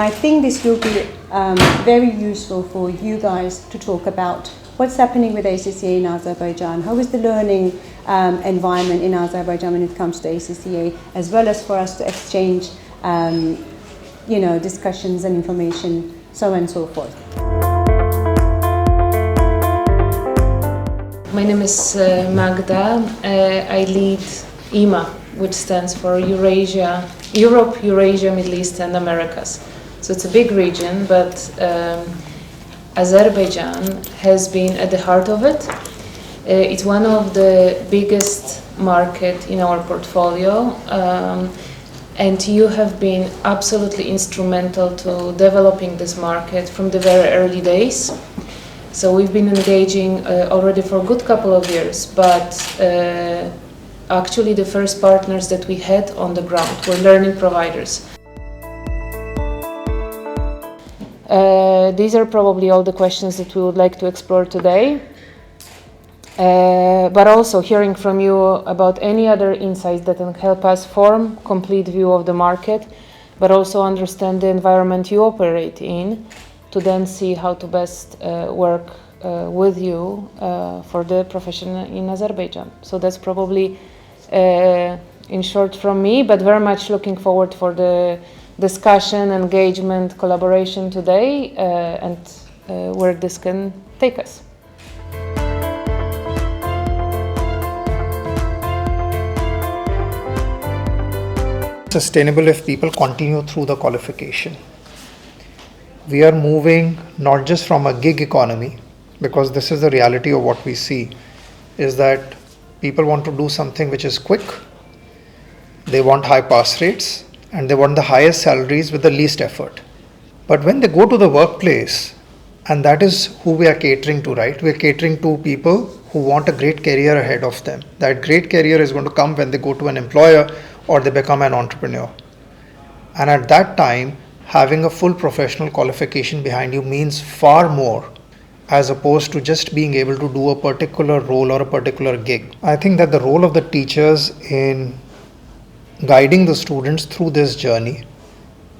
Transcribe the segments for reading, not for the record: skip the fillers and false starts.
And I think this will be very useful for you guys to talk about what's happening with ACCA in Azerbaijan, how is the learning environment in Azerbaijan when it comes to ACCA, as well as for us to exchange discussions and information, so on and so forth. My name is Magda. I lead EMA, which stands for Europe, Eurasia, Middle East and Americas. So it's a big region, but Azerbaijan has been at the heart of it. It's one of the biggest market in our portfolio, and you have been absolutely instrumental to developing this market from the very early days. So we've been engaging already for a good couple of years, but actually the first partners that we had on the ground were learning providers. These are probably all the questions that we would like to explore today, but also hearing from you about any other insights that can help us form a complete view of the market, but also understand the environment you operate in, to then see how to best work with you for the profession in Azerbaijan. So that's probably in short from me, but very much looking forward for the discussion, engagement, collaboration today, and where this can take us. Sustainable if people continue through the qualification. We are moving not just from a gig economy, because this is the reality of what we see, is that people want to do something which is quick, they want high pass rates, and they want the highest salaries with the least effort. But when they go to the workplace, and that is who we are catering to, right? We are catering to people who want a great career ahead of them. That great career is going to come when they go to an employer or they become an entrepreneur. And at that time, having a full professional qualification behind you means far more as opposed to just being able to do a particular role or a particular gig. I think that the role of the teachers in guiding the students through this journey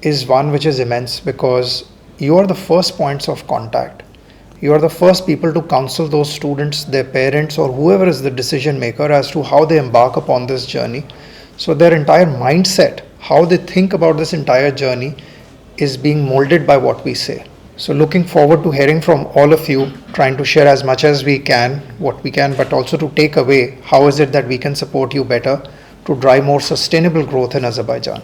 is one which is immense, because you are the first points of contact. You are the first people to counsel those students, their parents, or whoever is the decision maker as to how they embark upon this journey. So their entire mindset, how they think about this entire journey, is being molded by what we say. So looking forward to hearing from all of you, trying to share as much as we can, what we can, but also to take away how is it that we can support you better to drive more sustainable growth in Azerbaijan.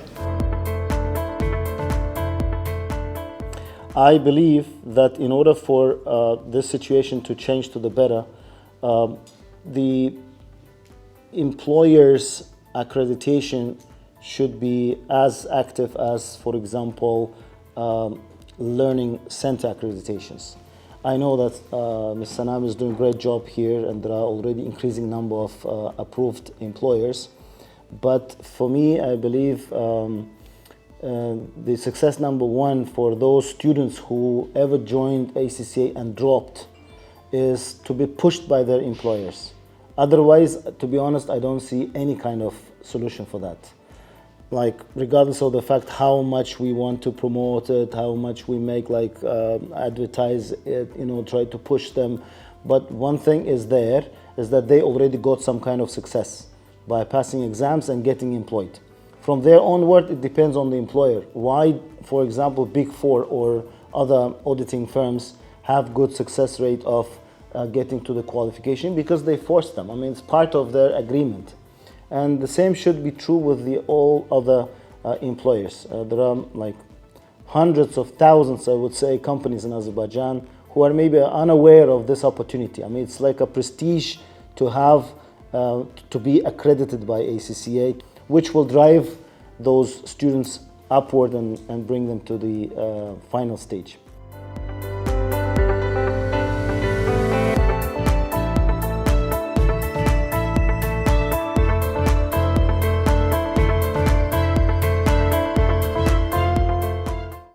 I believe that in order for this situation to change to the better, the employer's accreditation should be as active as, for example, learning center accreditations. I know that Ms. Sanam is doing a great job here, and there are already increasing number of approved employers. But for me, I believe the success number one for those students who ever joined ACCA and dropped is to be pushed by their employers. Otherwise, to be honest, I don't see any kind of solution for that. Like, regardless of the fact how much we want to promote it, how much we make, like, advertise it, try to push them. But one thing is that they already got some kind of success by passing exams and getting employed. From there onward, it depends on the employer. Why, for example, Big Four or other auditing firms have good success rate of getting to the qualification? Because they force them. I mean, it's part of their agreement. And the same should be true with all other employers. There are like hundreds of thousands, I would say, companies in Azerbaijan who are maybe unaware of this opportunity. I mean, it's like a prestige to have to be accredited by ACCA, which will drive those students upward and bring them to the final stage.